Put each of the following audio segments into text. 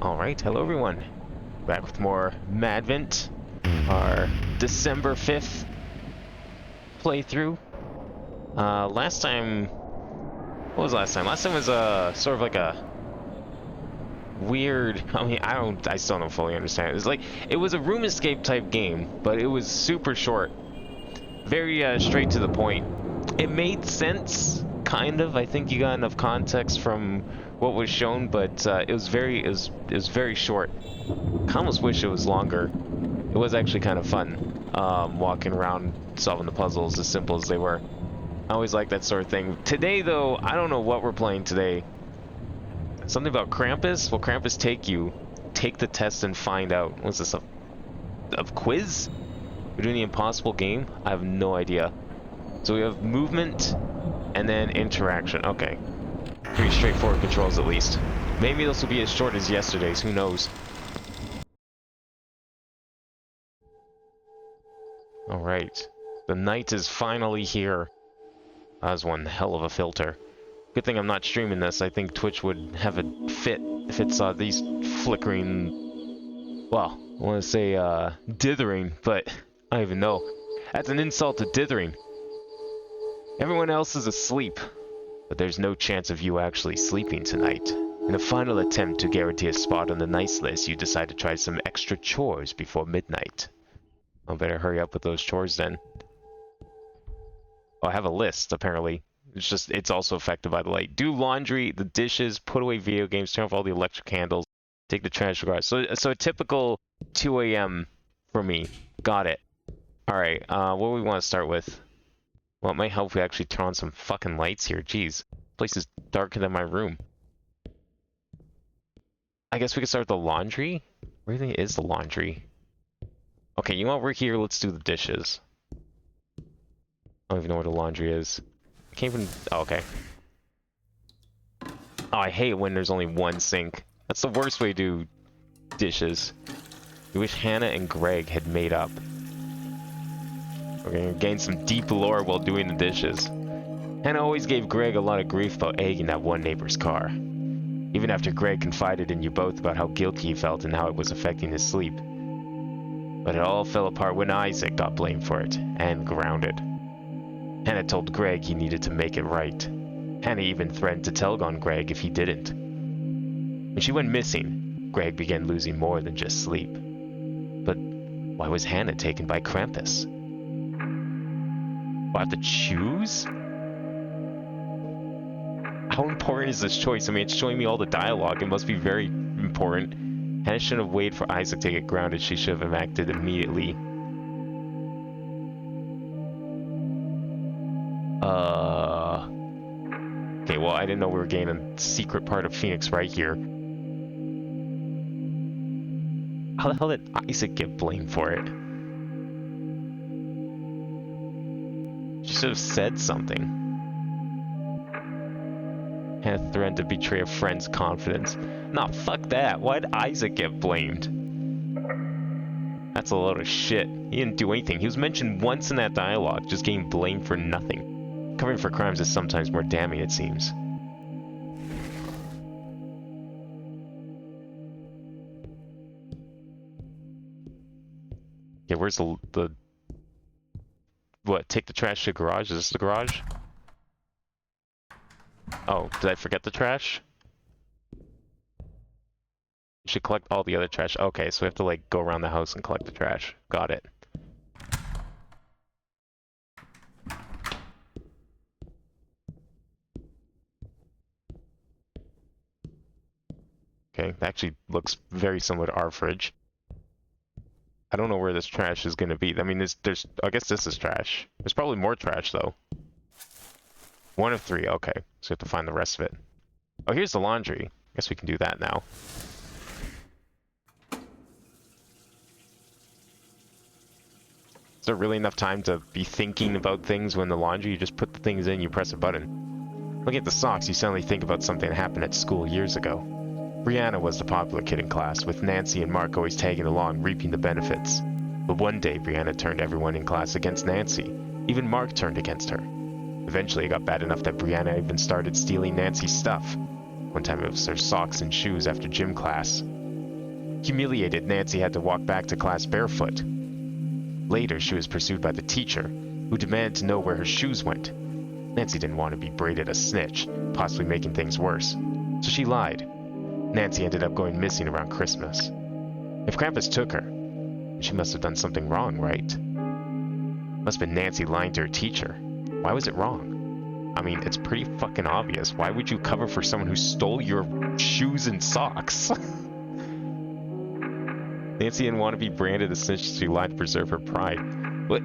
Alright, hello everyone. Back with more Madvent, our December 5th playthrough. Last time... What was last time? Last time was sort of like a weird... I still don't fully understand. It was like, it was a room escape type game, but it was super short. Very straight to the point. It made sense, kind of. I think you got enough context from what was shown, but it was very short. I almost wish it was longer. It was actually kind of fun, walking around solving the puzzles as simple as they were. I always like that sort of thing. Today, though, I don't know what we're playing today. Something about Krampus? Will Krampus take you? Take the test and find out. What's this, a quiz? We're doing the impossible game? I have no idea. So we have movement and then interaction. Okay. Pretty straightforward controls at least. Maybe this will be as short as yesterday's, who knows. Alright. The night is finally here. That was one hell of a filter. Good thing I'm not streaming this. I think Twitch would have a fit if it saw these flickering... Well, I want to say dithering, but I don't even know. That's an insult to dithering. Everyone else is asleep, but there's no chance of you actually sleeping tonight. In a final attempt to guarantee a spot on the nice list, you decide to try some extra chores before midnight. I better hurry up with those chores then. Oh, I have a list, apparently. It's also affected by the light. Do laundry, the dishes, put away video games, turn off all the electric candles, take the trash to the garage. So a typical 2 a.m. for me. Got it. Alright, what do we want to start with? Well, it might help if we actually turn on some fucking lights here. Jeez. This place is darker than my room. I guess we can start with the laundry? Where do you think is the laundry? Okay, you know what? We're here. Let's do the dishes. I don't even know where the laundry is. I can't even... Oh, okay. Oh, I hate when there's only one sink. That's the worst way to do dishes. I wish Hannah and Greg had made up. We're gonna gain some deep lore while doing the dishes. Hannah always gave Greg a lot of grief about egging that one neighbor's car. Even after Greg confided in you both about how guilty he felt and how it was affecting his sleep. But it all fell apart when Isaac got blamed for it, and grounded. Hannah told Greg he needed to make it right. Hannah even threatened to tell on Greg if he didn't. When she went missing, Greg began losing more than just sleep. But why was Hannah taken by Krampus? I have to choose? How important is this choice? I mean, it's showing me all the dialogue. It must be very important. Hannah shouldn't have waited for Isaac to get grounded. She should have acted immediately. Okay, well, I didn't know we were getting a secret part of Phoenix right here. How the hell did Isaac get blamed for it? She should have said something. Hannah threatened to betray a friend's confidence. Nah, fuck that. Why'd Isaac get blamed? That's a load of shit. He didn't do anything. He was mentioned once in that dialogue, just getting blamed for nothing. Covering for crimes is sometimes more damning, it seems. Okay, where's the... What, take the trash to the garage? Is this the garage? Oh, did I forget the trash? You should collect all the other trash. Okay, so we have to, like, go around the house and collect the trash. Got it. Okay, that actually looks very similar to our fridge. I don't know where this trash is gonna be. I mean, there's I guess this is trash. There's probably more trash, though. 1 of 3, okay. So we have to find the rest of it. Oh, here's the laundry. Guess we can do that now. Is there really enough time to be thinking about things when the laundry? You just put the things in, you press a button. Looking at the socks, you suddenly think about something that happened at school years ago. Brianna was the popular kid in class, with Nancy and Mark always tagging along, reaping the benefits. But one day, Brianna turned everyone in class against Nancy. Even Mark turned against her. Eventually, it got bad enough that Brianna even started stealing Nancy's stuff. One time it was her socks and shoes after gym class. Humiliated, Nancy had to walk back to class barefoot. Later, she was pursued by the teacher, who demanded to know where her shoes went. Nancy didn't want to be braided a snitch, possibly making things worse, so she lied. Nancy ended up going missing around Christmas. If Krampus took her, she must have done something wrong, right? Must have been Nancy lying to her teacher. Why was it wrong? I mean, it's pretty fucking obvious. Why would you cover for someone who stole your shoes and socks? Nancy didn't want to be branded a snitch, so she lied to preserve her pride. What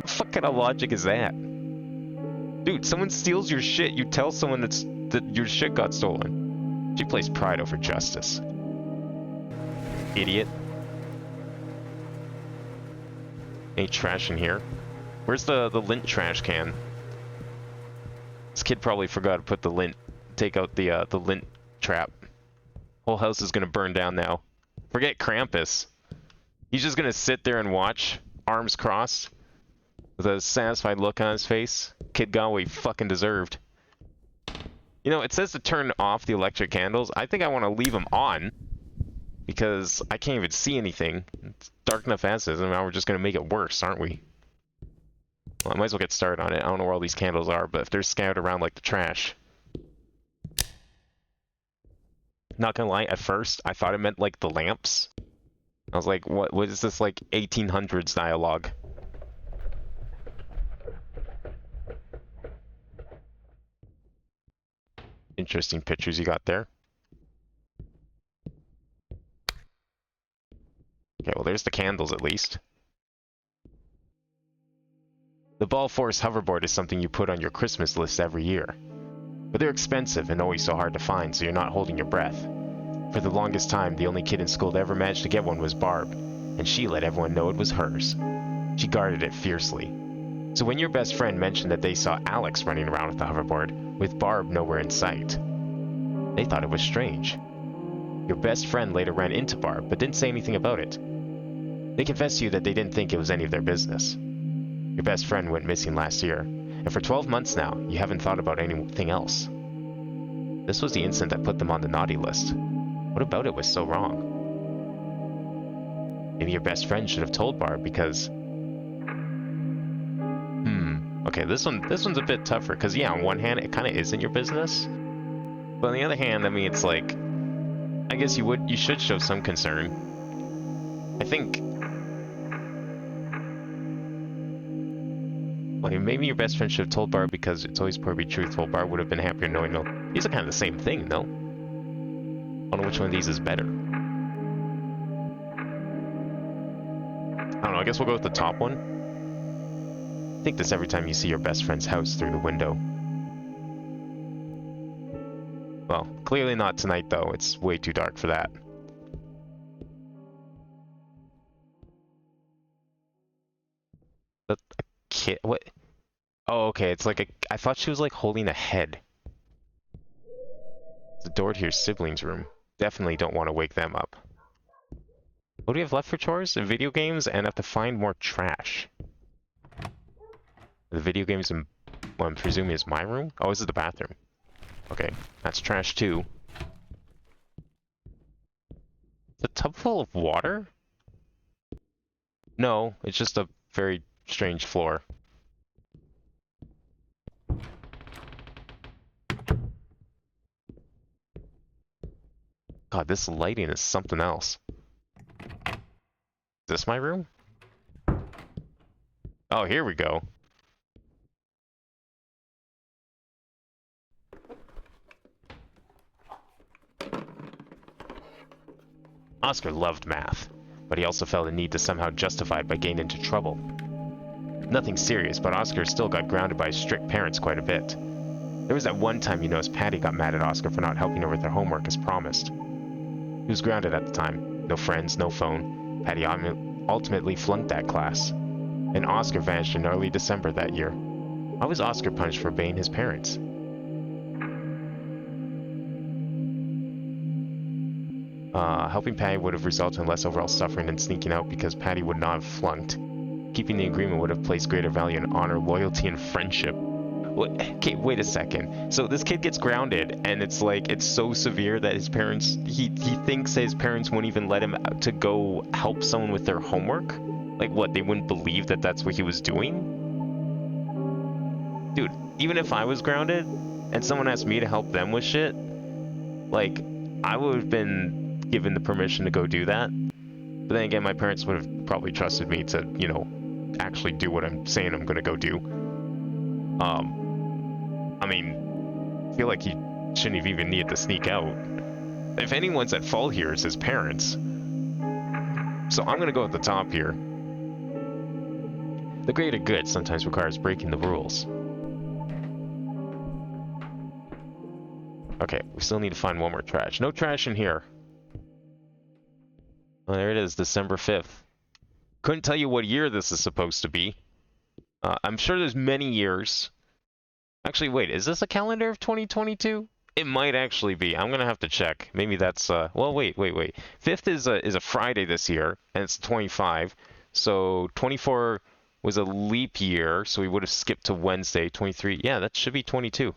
fuck kind of logic is that? Dude, someone steals your shit, you tell someone that your shit got stolen. She placed pride over justice. Idiot. Any trash in here? Where's the lint trash can? This kid probably forgot to put the lint, take out the lint trap. Whole house is gonna burn down now. Forget Krampus. He's just gonna sit there and watch, arms crossed, with a satisfied look on his face. Kid got what he fucking deserved. You know, it says to turn off the electric candles. I think I want to leave them on, because I can't even see anything. It's dark enough as is, and now we're just gonna make it worse, aren't we? Well, I might as well get started on it. I don't know where all these candles are, but if they're scattered around like the trash. Not gonna lie, at first, I thought it meant like the lamps. I was like, what is this, like 1800s dialogue? Interesting pictures you got there. Okay, well there's the candles at least. The Ball Force hoverboard is something you put on your Christmas list every year. But they're expensive and always so hard to find, so you're not holding your breath. For the longest time, the only kid in school to ever manage to get one was Barb, and she let everyone know it was hers. She guarded it fiercely. So when your best friend mentioned that they saw Alex running around with the hoverboard, with Barb nowhere in sight, they thought it was strange. Your best friend later ran into Barb, but didn't say anything about it. They confessed to you that they didn't think it was any of their business. Your best friend went missing last year, and for 12 months now, you haven't thought about anything else. This was the incident that put them on the naughty list. What about it was so wrong? Maybe your best friend should have told Barb because... Okay, this one's a bit tougher, because yeah, on one hand, it kind of isn't your business. But on the other hand, I mean, it's like... I guess you should show some concern. I think... Well, maybe your best friend should have told Barb because it's always poor to be truthful. Barb would have been happier knowing no. These are kind of the same thing, though. I don't know which one of these is better. I don't know, I guess we'll go with the top one. Think this every time you see your best friend's house through the window. Well, clearly not tonight, though. It's way too dark for that. A kid? What? Oh, okay, it's like a... I thought she was, like, holding a head. The door to your siblings' room. Definitely don't want to wake them up. What do we have left for chores? Video games, and have to find more trash. The video games in... What I'm presuming is my room? Oh, this is the bathroom. Okay, that's trash too. The tub full of water? No, it's just a very strange floor. God, this lighting is something else. Is this my room? Oh, here we go. Oscar loved math, but he also felt a need to somehow justify it by getting into trouble. Nothing serious, but Oscar still got grounded by his strict parents quite a bit. There was that one time you noticed Patty got mad at Oscar for not helping her with her homework as promised. He was grounded at the time. No friends, no phone. Patty ultimately flunked that class. And Oscar vanished in early December that year. Why was Oscar punished for obeying his parents? Helping Patty would have resulted in less overall suffering than sneaking out because Patty would not have flunked. Keeping the agreement would have placed greater value in honor, loyalty, and friendship. Okay, wait a second. So this kid gets grounded, and it's like, it's so severe that his parents, he thinks that his parents won't even let him out to go help someone with their homework? Like what, they wouldn't believe that that's what he was doing? Dude, even if I was grounded, and someone asked me to help them with shit, like, I would have been given the permission to go do that. But then again, my parents would have probably trusted me to, you know, actually do what I'm saying I'm gonna go do. I mean, I feel like he shouldn't have even needed to sneak out. If anyone's at fault here, it's his parents. So I'm gonna go at the top here. The greater good sometimes requires breaking the rules. Okay, we still need to find one more trash. No trash in here. Oh, there it is, December 5th. Couldn't tell you what year this is supposed to be. I'm sure there's many years. Actually, wait, is this a calendar of 2022? It might actually be. I'm gonna have to check. Maybe that's well, wait. 5th is a Friday this year, and it's 25. So 24 was a leap year, so we would have skipped to Wednesday. 23, yeah, that should be 22.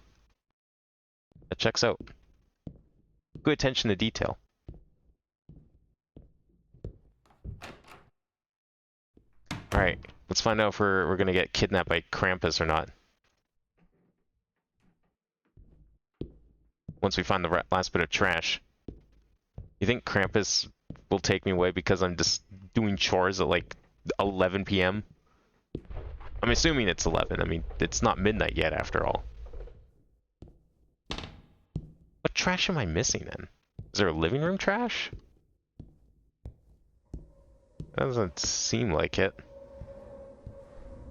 That checks out. Good attention to detail. Alright, let's find out if we're gonna get kidnapped by Krampus or not. Once we find the last bit of trash. You think Krampus will take me away because I'm just doing chores at like 11 p.m.? I'm assuming it's 11. I mean, it's not midnight yet after all. What trash am I missing then? Is there a living room trash? That doesn't seem like it.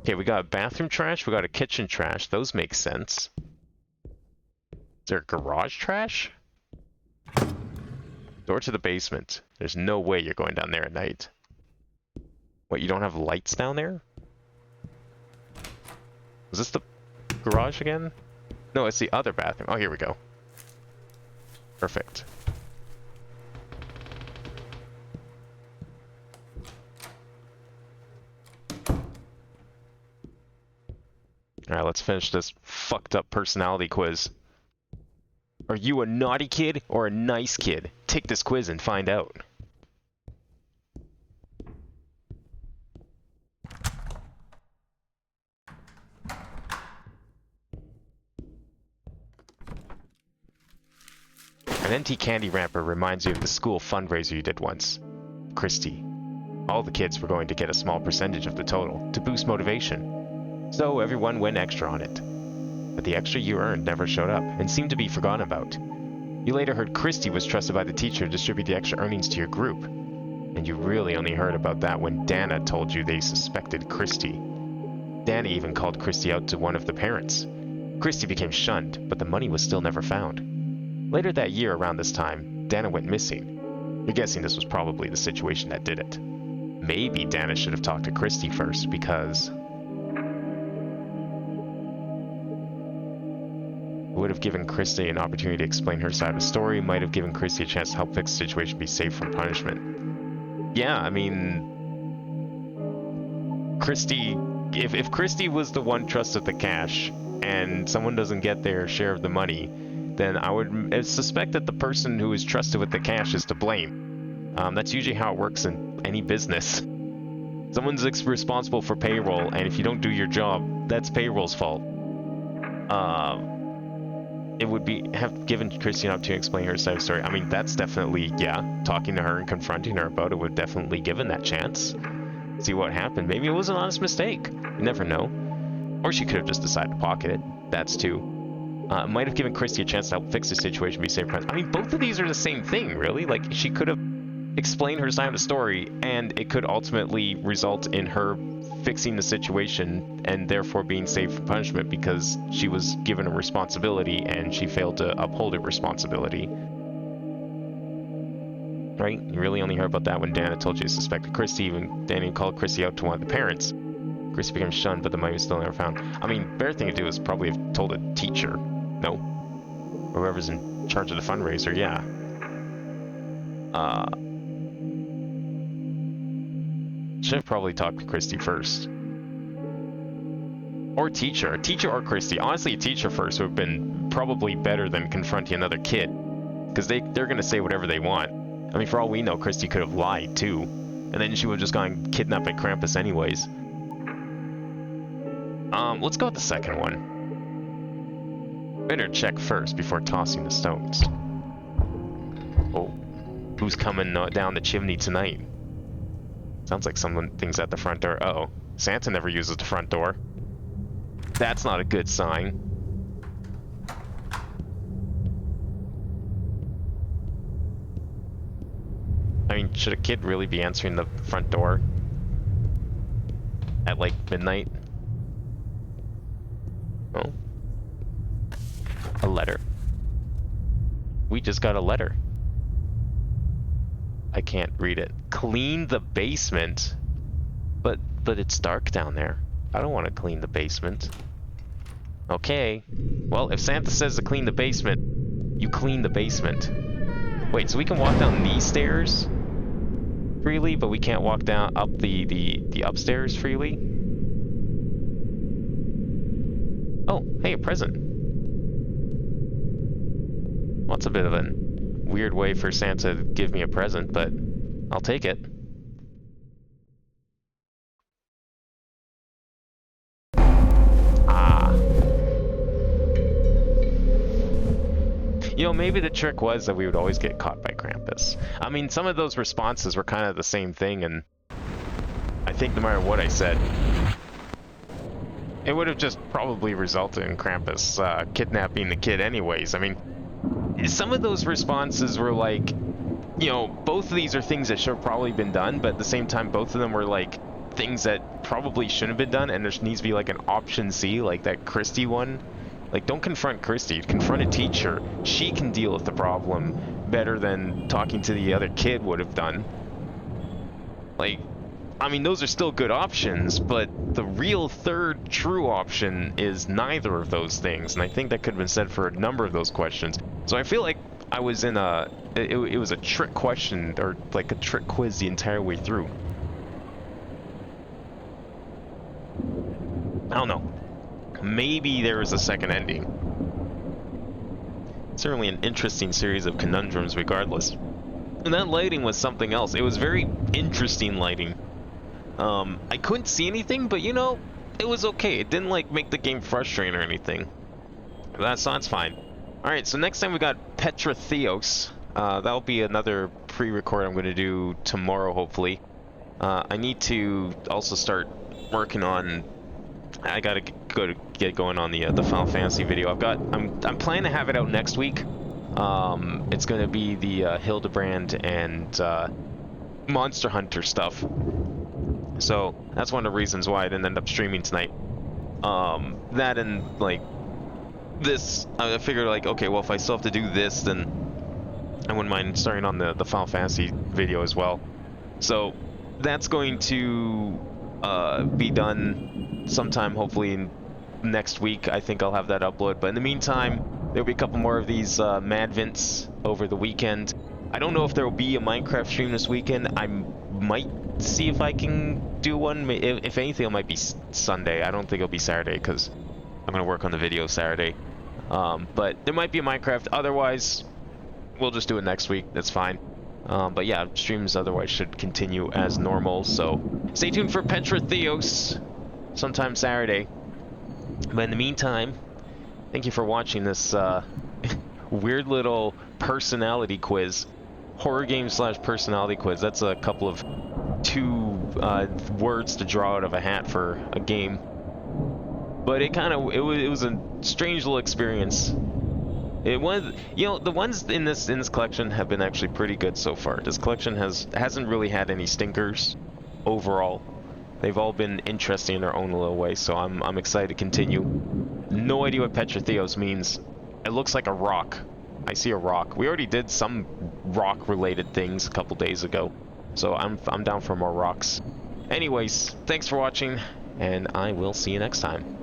Okay, we got bathroom trash, we got a kitchen trash. Those make sense. Is there garage trash? Door to the basement. There's no way you're going down there at night. What, you don't have lights down there? Is this the garage again? No, it's the other bathroom. Oh, here we go. Perfect. Alright, let's finish this fucked up personality quiz. Are you a naughty kid or a nice kid? Take this quiz and find out. An empty candy wrapper reminds you of the school fundraiser you did once. Christy. All the kids were going to get a small percentage of the total to boost motivation. So everyone went extra on it. But the extra you earned never showed up and seemed to be forgotten about. You later heard Christy was trusted by the teacher to distribute the extra earnings to your group. And you really only heard about that when Dana told you they suspected Christy. Dana even called Christy out to one of the parents. Christy became shunned, but the money was still never found. Later that year, around this time, Dana went missing. You're guessing this was probably the situation that did it. Maybe Dana should have talked to Christy first, because it would have given Christy an opportunity to explain her side of the story, might have given Christy a chance to help fix the situation, be safe from punishment. Yeah, I mean, Christy, if Christy was the one trusted the cash, and someone doesn't get their share of the money, then I would suspect that the person who is trusted with the cash is to blame. That's usually how it works in any business. Someone's responsible for payroll, and if you don't do your job, that's payroll's fault. It would have given Christy an opportunity to explain her side of the story. I mean, that's definitely, yeah, talking to her and confronting her about it would definitely given that chance. See what happened. Maybe it was an honest mistake. You never know. Or she could have just decided to pocket it. That's too. Might have given Christy a chance to help fix the situation, be safe. I mean, both of these are the same thing, really. Like, she could have explained her side of the story, and it could ultimately result in her fixing the situation and therefore being saved from punishment because she was given a responsibility and she failed to uphold her responsibility. Right? You really only heard about that when Dana told you to suspect Christy. Even Dana called Christy out to one of the parents. Christy became shunned, but the money was still never found. I mean, better thing to do is probably have told a teacher. No? Whoever's in charge of the fundraiser, yeah. Should have probably talked to Christy first. Or teacher. Teacher or Christy. Honestly, a teacher first would have been probably better than confronting another kid. Because they're going to say whatever they want. I mean, for all we know, Christy could have lied, too. And then she would have just gone kidnapped by Krampus anyways. Let's go with the second one. Better check first before tossing the stones. Oh. Who's coming down the chimney tonight? Sounds like something's at the front door. Uh-oh. Santa never uses the front door. That's not a good sign. I mean, should a kid really be answering the front door at like midnight? Oh. A letter. We just got a letter. I can't read it. Clean the basement? But it's dark down there. I don't want to clean the basement. Okay. Well, if Santa says to clean the basement, you clean the basement. Wait, so we can walk down these stairs freely, but we can't walk down up the upstairs freely? Oh, hey, a present. Well, that's a bit of a weird way for Santa to give me a present, but I'll take it. Ah. You know, maybe the trick was that we would always get caught by Krampus. I mean, some of those responses were kind of the same thing, and I think no matter what I said, it would have just probably resulted in Krampus kidnapping the kid anyways. I mean, some of those responses were like, you know, both of these are things that should have probably been done, but at the same time, both of them were like things that probably shouldn't have been done, and there needs to be like an option C, like that Christy one. Like, don't confront Christy, confront a teacher. She can deal with the problem better than talking to the other kid would have done. Like, I mean, those are still good options, but the real third true option is neither of those things, and I think that could have been said for a number of those questions. So I feel like I was in a... It was a trick question, or like a trick quiz the entire way through. I don't know. Maybe there is a second ending. Certainly an interesting series of conundrums regardless. And that lighting was something else. It was very interesting lighting. I couldn't see anything, but you know, it was okay. It didn't like make the game frustrating or anything. That's fine. Alright, so next time we got Petra Theos. That'll be another pre-record I'm going to do tomorrow, hopefully. I need to also start working on... I gotta get going on the Final Fantasy video. I'm planning to have it out next week. It's gonna be the Hildebrand and Monster Hunter stuff. So that's one of the reasons why I didn't end up streaming tonight. That and like this, I figured like, okay, well if I still have to do this, then I wouldn't mind starting on the Final Fantasy video as well. So that's going to be done sometime hopefully next week. I think I'll have that upload, but in the meantime there'll be a couple more of these Madvents over the weekend. I don't know if there will be a Minecraft stream this weekend. I might see if I can do one. If anything, it might be Sunday. I don't think it'll be Saturday because I'm going to work on the video Saturday. But there might be a Minecraft. Otherwise, we'll just do it next week. That's fine. But yeah, streams otherwise should continue as normal. So stay tuned for Petra Theos sometime Saturday. But in the meantime, thank you for watching this weird little personality quiz. Horror game / personality quiz. That's a couple of two words to draw out of a hat for a game. But it was a strange little experience. It was, you know, the ones in this collection have been actually pretty good so far. This collection hasn't really had any stinkers overall. They've all been interesting in their own little way, so I'm excited to continue. No idea what Petra Theos means. It looks like a rock. I see a rock. We already did some rock-related things a couple days ago, so I'm down for more rocks. Anyways, thanks for watching, and I will see you next time.